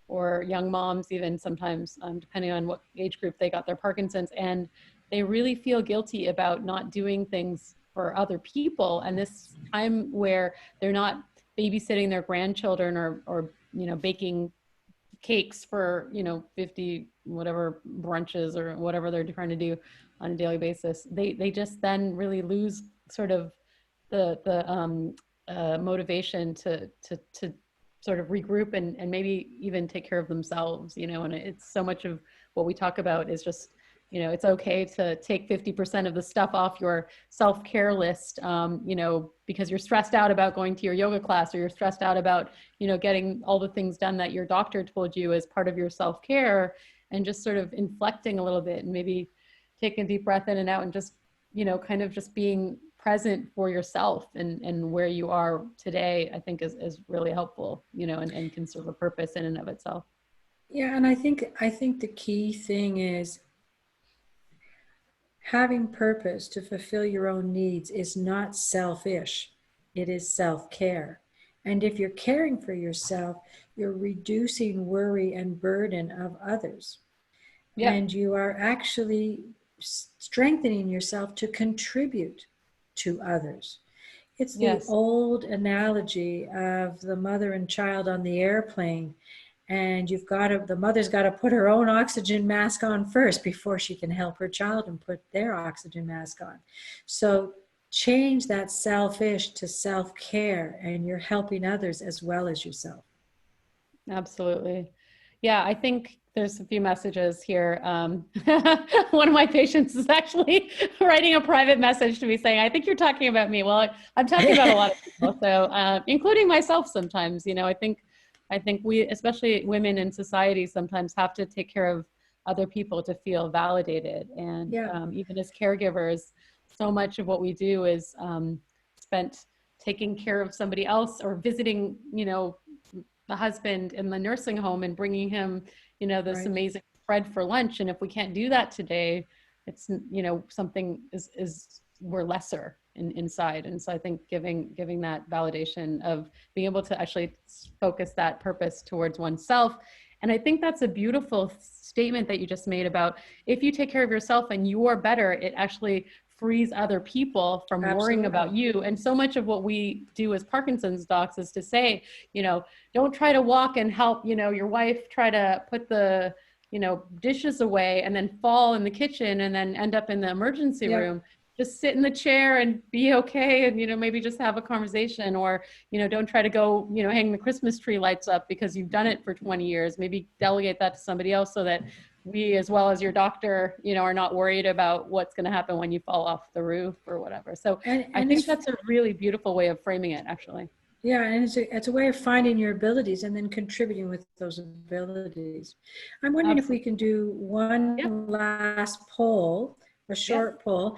or young moms, even sometimes, depending on what age group they got their Parkinson's. And they really feel guilty about not doing things for other people. And this time where they're not babysitting their grandchildren or baking cakes for, 50 whatever brunches or whatever they're trying to do on a daily basis, they just then really lose sort of the motivation to sort of regroup and maybe even take care of themselves, and it's so much of what we talk about is just, you know, it's okay to take 50% of the stuff off your self-care list, you know, because you're stressed out about going to your yoga class, or you're stressed out about, you know, getting all the things done that your doctor told you as part of your self-care, and just sort of inflecting a little bit and maybe taking a deep breath in and out and just, you know, kind of just being present for yourself and where you are today, I think is really helpful, you know, and can serve a purpose in and of itself. Yeah, and I think the key thing is having purpose to fulfill your own needs is not selfish. It is self-care. And if you're caring for yourself, you're reducing worry and burden of others. Yeah. And you are actually strengthening yourself to contribute to others. It's the Yes. old analogy of the mother and child on the airplane, and the mother's got to put her own oxygen mask on first before she can help her child and put their oxygen mask on. So change that selfish to self-care, and you're helping others as well as yourself. Absolutely. Yeah, I think there's a few messages here. One of my patients is actually writing a private message to me saying, I think you're talking about me. Well, I'm talking about a lot of people, so including myself sometimes. You know, I think we, especially women in society, sometimes have to take care of other people to feel validated. And Yeah. even as caregivers, so much of what we do is spent taking care of somebody else, or visiting, you know, the husband in the nursing home and bringing him, you know, this Right. amazing spread for lunch. And if we can't do that today, it's, you know, something is we're lesser inside. And so I think giving that validation of being able to actually focus that purpose towards oneself. And I think that's a beautiful statement that you just made about, if you take care of yourself and you are better, it actually frees other people from worrying about you. And so much of what we do as Parkinson's docs is to say, you know, don't try to walk and help, you know, your wife try to put the, you know, dishes away and then fall in the kitchen and then end up in the emergency room. Just sit in the chair and be okay. And, you know, maybe just have a conversation, or, you know, don't try to go, you know, hang the Christmas tree lights up because you've done it for 20 years. Maybe delegate that to somebody else, so that we, as well as your doctor, you know, are not worried about what's going to happen when you fall off the roof or whatever. So I think that's a really beautiful way of framing it, actually. Yeah, and it's a way of finding your abilities and then contributing with those abilities. I'm wondering if we can do one last poll, a short poll.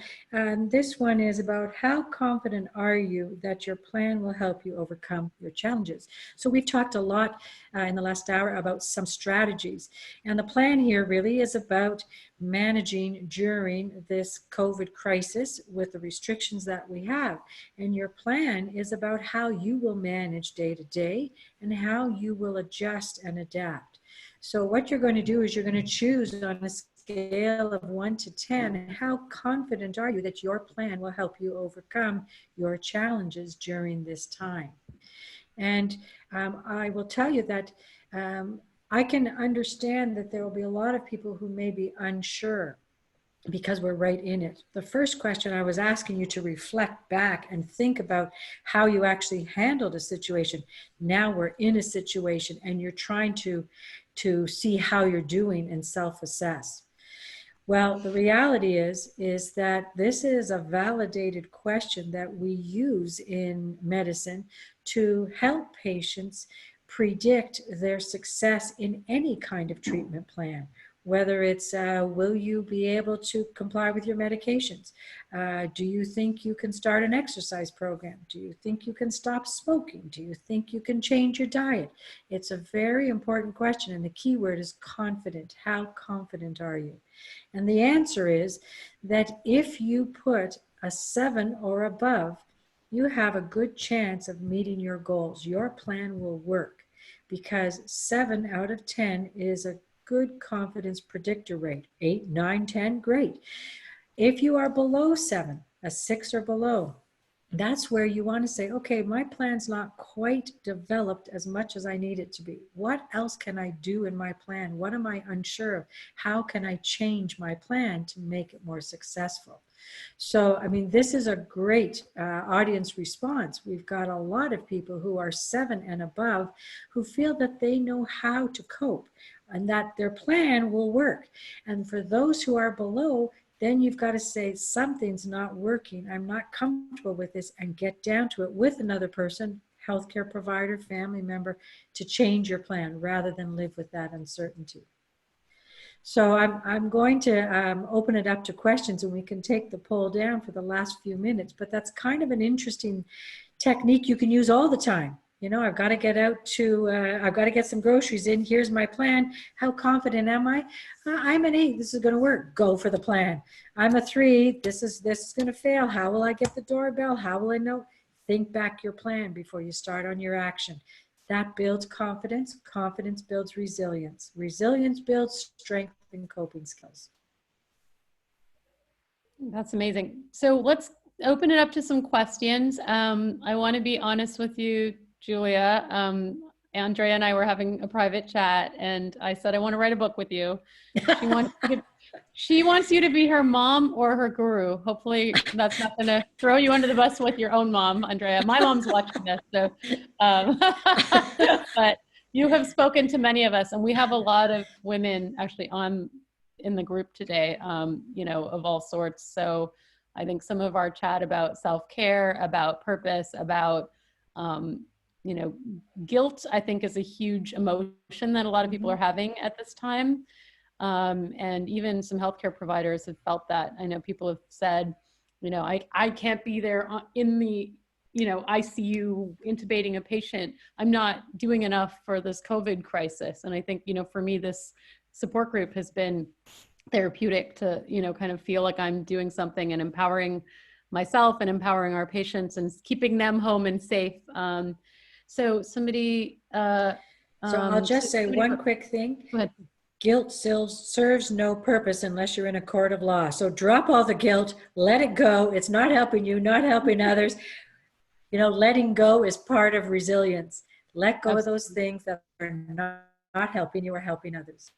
This one is about, how confident are you that your plan will help you overcome your challenges? So we've talked a lot in the last hour about some strategies. And the plan here really is about managing during this COVID crisis with the restrictions that we have. And your plan is about how you will manage day to day and how you will adjust and adapt. So what you're going to do is you're going to choose on a scale of 1 to 10, how confident are you that your plan will help you overcome your challenges during this time? And I will tell you that I can understand that there will be a lot of people who may be unsure, because we're right in it. The first question, I was asking you to reflect back and think about how you actually handled a situation. Now we're in a situation and you're trying to see how you're doing and self-assess. Well, the reality is that this is a validated question that we use in medicine to help patients predict their success in any kind of treatment plan. Whether it's, will you be able to comply with your medications? Do you think you can start an exercise program? Do you think you can stop smoking? Do you think you can change your diet? It's a very important question, and the key word is confident. How confident are you? And the answer is that if you put a 7 or above, you have a good chance of meeting your goals. Your plan will work, because 7 out of 10 is a good confidence predictor rate. 8, 9, 10, great. If you are below 7, a 6 or below, that's where you want to say, okay, my plan's not quite developed as much as I need it to be. What else can I do in my plan? What am I unsure of? How can I change my plan to make it more successful? So, I mean, this is a great audience response. We've got a lot of people who are 7 and above who feel that they know how to cope. and that their plan will work. And for those who are below, then you've got to say, something's not working. I'm not comfortable with this, and get down to it with another person, healthcare provider, family member, to change your plan rather than live with that uncertainty. So I'm going to open it up to questions, and we can take the poll down for the last few minutes, but that's kind of an interesting technique you can use all the time. You know, I've got to get out to, I've got to get some groceries in. Here's my plan. How confident am I? I'm an 8. This is going to work. Go for the plan. I'm a 3. This is going to fail. How will I get the doorbell? How will I know? Think back your plan before you start on your action. That builds confidence. Confidence builds resilience. Resilience builds strength and coping skills. That's amazing. So let's open it up to some questions. I want to be honest with you, Julia. Andrea and I were having a private chat, and I said, I want to write a book with you. She wants you to be her mom or her guru. Hopefully that's not going to throw you under the bus with your own mom, Andrea. My mom's watching this, so, but you have spoken to many of us, and we have a lot of women actually in the group today, you know, of all sorts. So I think some of our chat about self-care, about purpose, about, you know, guilt, I think is a huge emotion that a lot of people are having at this time. And even some healthcare providers have felt that. I know people have said, you know, I can't be there in the, you know, ICU intubating a patient. I'm not doing enough for this COVID crisis. And I think, you know, for me, this support group has been therapeutic to, you know, kind of feel like I'm doing something and empowering myself and empowering our patients and keeping them home and safe. So somebody, so I'll just say one quick thing. Go ahead. Guilt still serves no purpose unless you're in a court of law. So drop all the guilt, let it go. It's not helping you, not helping others. You know, letting go is part of resilience. Let go of those things that are not helping you or helping others.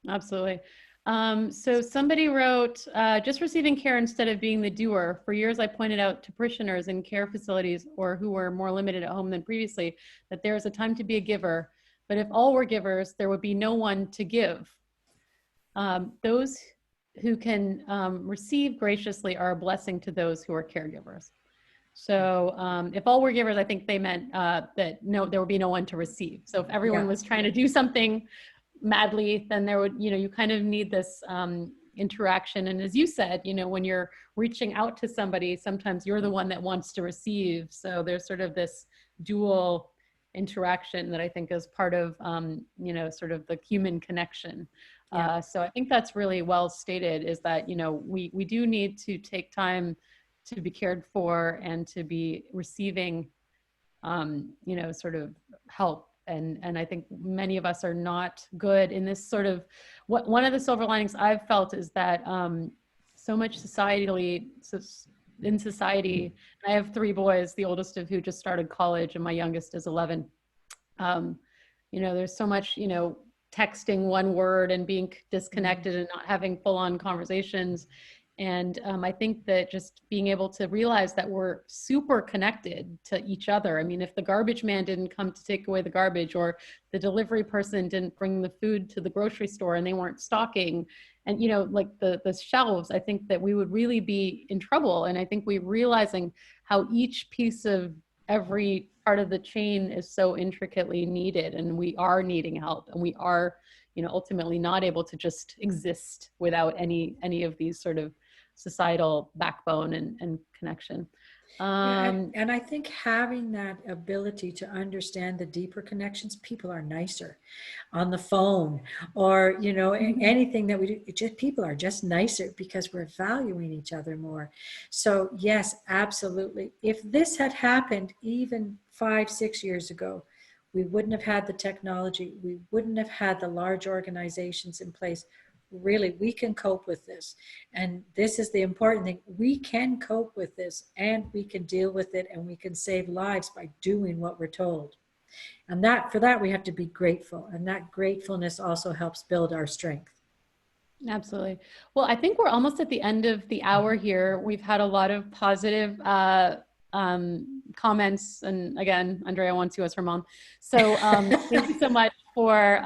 Absolutely. So somebody wrote, just receiving care instead of being the doer. For years, I pointed out to parishioners in care facilities or who were more limited at home than previously that there is a time to be a giver. But if all were givers, there would be no one to give. Those who can receive graciously are a blessing to those who are caregivers. So if all were givers, I think they meant that there would be no one to receive. So if everyone was trying to do something madly, then there would, you know, you kind of need this interaction. And as you said, you know, when you're reaching out to somebody, sometimes you're the one that wants to receive. So there's sort of this dual interaction that I think is part of, you know, sort of the human connection. So I think that's really well stated, is that, you know, we do need to take time to be cared for and to be receiving, you know, sort of help. And I think many of us are not good in this sort of, one of the silver linings I've felt is that so much in society, I have 3 boys, the oldest of who just started college and my youngest is 11. You know, there's so much, you know, texting one word and being disconnected and not having full on conversations. And I think that just being able to realize that we're super connected to each other. I mean, if the garbage man didn't come to take away the garbage, or the delivery person didn't bring the food to the grocery store and they weren't stocking, and, you know, like the shelves, I think that we would really be in trouble. And I think we're realizing how each piece of every part of the chain is so intricately needed, and we are needing help, and we are, you know, ultimately not able to just exist without any of these sort of societal backbone and connection. And I think having that ability to understand the deeper connections, people are nicer on the phone, or, you know, anything that we do, just people are just nicer because we're valuing each other more. So yes, absolutely. If this had happened even 5-6 years ago, we wouldn't have had the technology. We wouldn't have had the large organizations in place. Really, we can cope with this. And this is the important thing. We can cope with this, and we can deal with it, and we can save lives by doing what we're told. And for that, we have to be grateful. And that gratefulness also helps build our strength. Absolutely. Well, I think we're almost at the end of the hour here. We've had a lot of positive comments. And again, Andrea wants you as her mom. So thank you so much for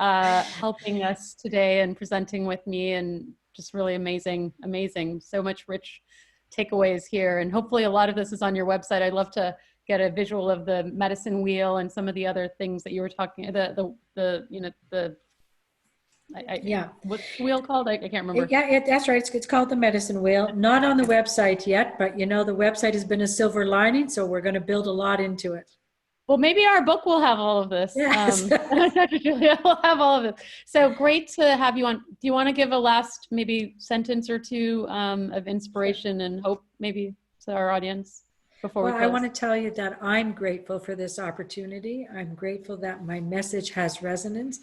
helping us today and presenting with me, and just really amazing, amazing. So much rich takeaways here. And hopefully a lot of this is on your website. I'd love to get a visual of the medicine wheel and some of the other things that you were talking, Yeah. What's the wheel called? I can't remember. Yeah, that's right. It's called the medicine wheel. Not on the website yet, but the website has been a silver lining, so we're going to build a lot into it. Well, maybe our book will have all of this. Yes. Dr. Julia will have all of it. So great to have you on. Do you want to give a last maybe sentence or two of inspiration and hope maybe to our audience before we close? I want to tell you that I'm grateful for this opportunity. I'm grateful that my message has resonance.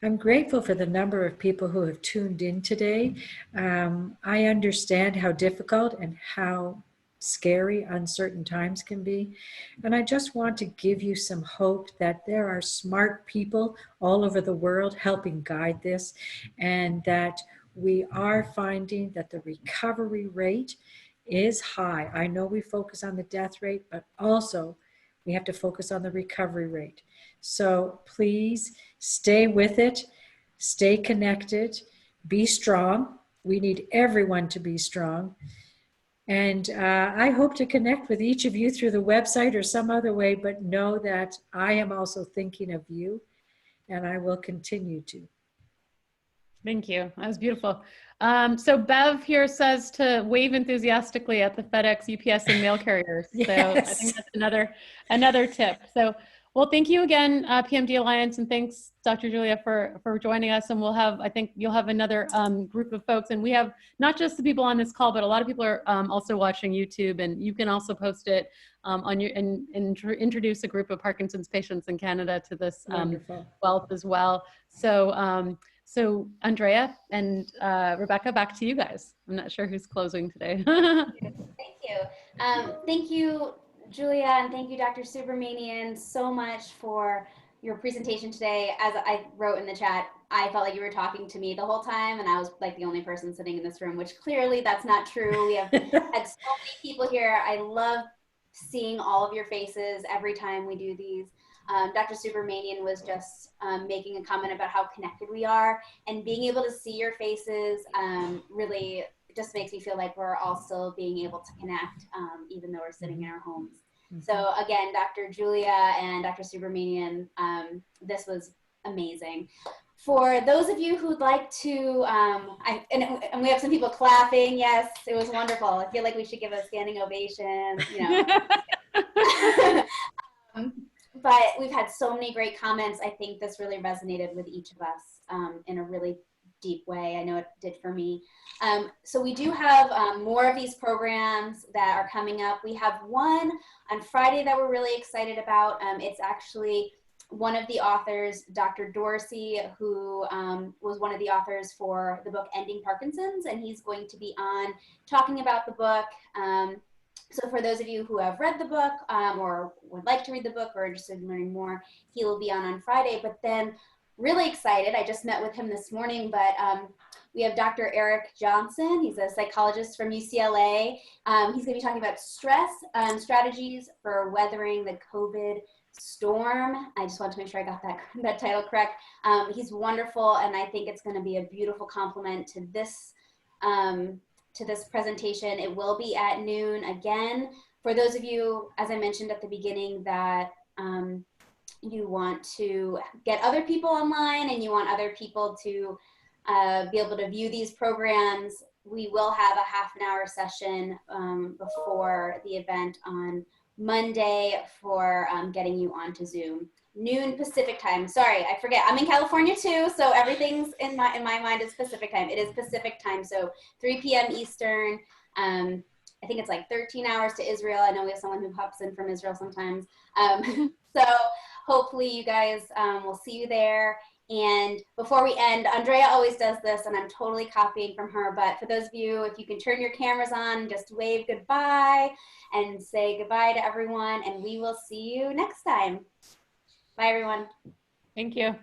I'm grateful for the number of people who have tuned in today. I understand how difficult and how scary uncertain times can be. And I just want to give you some hope that there are smart people all over the world helping guide this, and that we are finding that the recovery rate is high. I know we focus on the death rate, but also we have to focus on the recovery rate. So please stay with it, stay connected, be strong. We need everyone to be strong. And I hope to connect with each of you through the website or some other way, but know that I am also thinking of you, and I will continue to. Thank you. That was beautiful. So Bev here says to wave enthusiastically at the FedEx, UPS, and mail carriers. So Yes. I think that's another tip. So, well, thank you again, PMD Alliance, and thanks, Dr. Julia, for joining us. And we'll have, I think you'll have another group of folks, and we have not just the people on this call, but a lot of people are also watching YouTube, and you can also post it on your and introduce a group of Parkinson's patients in Canada to this wealth as well. So. So Andrea and Rebecca, back to you guys. I'm not sure who's closing today. Thank you. Thank you, Julia, and thank you, Dr. Subramanian, so much for your presentation today. As I wrote in the chat, I felt like you were talking to me the whole time, and I was like the only person sitting in this room, which clearly that's not true. We have had so many people here. I love seeing all of your faces every time we do these. Dr. Subramanian was just making a comment about how connected we are, and being able to see your faces really just makes me feel like we're all still being able to connect, even though we're sitting in our homes. So again, Dr. Julia and Dr. Subramanian, this was amazing. For those of you who'd like to, and we have some people clapping, yes, it was wonderful. I feel like we should give a standing ovation, But we've had so many great comments. I think this really resonated with each of us in a really deep way. I know it did for me. So we do have more of these programs that are coming up. We have one on Friday that we're really excited about. It's actually one of the authors, Dr. Dorsey, who was one of the authors for the book Ending Parkinson's, and he's going to be on talking about the book. So for those of you who have read the book or would like to read the book or are interested in learning more, he will be on Friday. But then really excited, I just met with him this morning, but we have Dr. Eric Johnson. He's a psychologist from UCLA. He's going to be talking about stress strategies for weathering the COVID storm. I just want to make sure I got that title correct. He's wonderful, and I think it's going to be a beautiful complement to this presentation. It will be at noon again. For those of you, as I mentioned at the beginning, that you want to get other people online and you want other people to be able to view these programs, we will have a half-an-hour session before the event on Monday for getting you onto Zoom. Noon Pacific time. Sorry, I forget. I'm in California too, so everything's in my mind is Pacific time. It is Pacific time, so 3 p.m. Eastern. I think it's like 13 hours to Israel. I know we have someone who pops in from Israel sometimes. So hopefully you guys will see you there. And before we end, Andrea always does this, and I'm totally copying from her, but for those of you, if you can turn your cameras on, just wave goodbye and say goodbye to everyone, and we will see you next time. Bye, everyone. Thank you.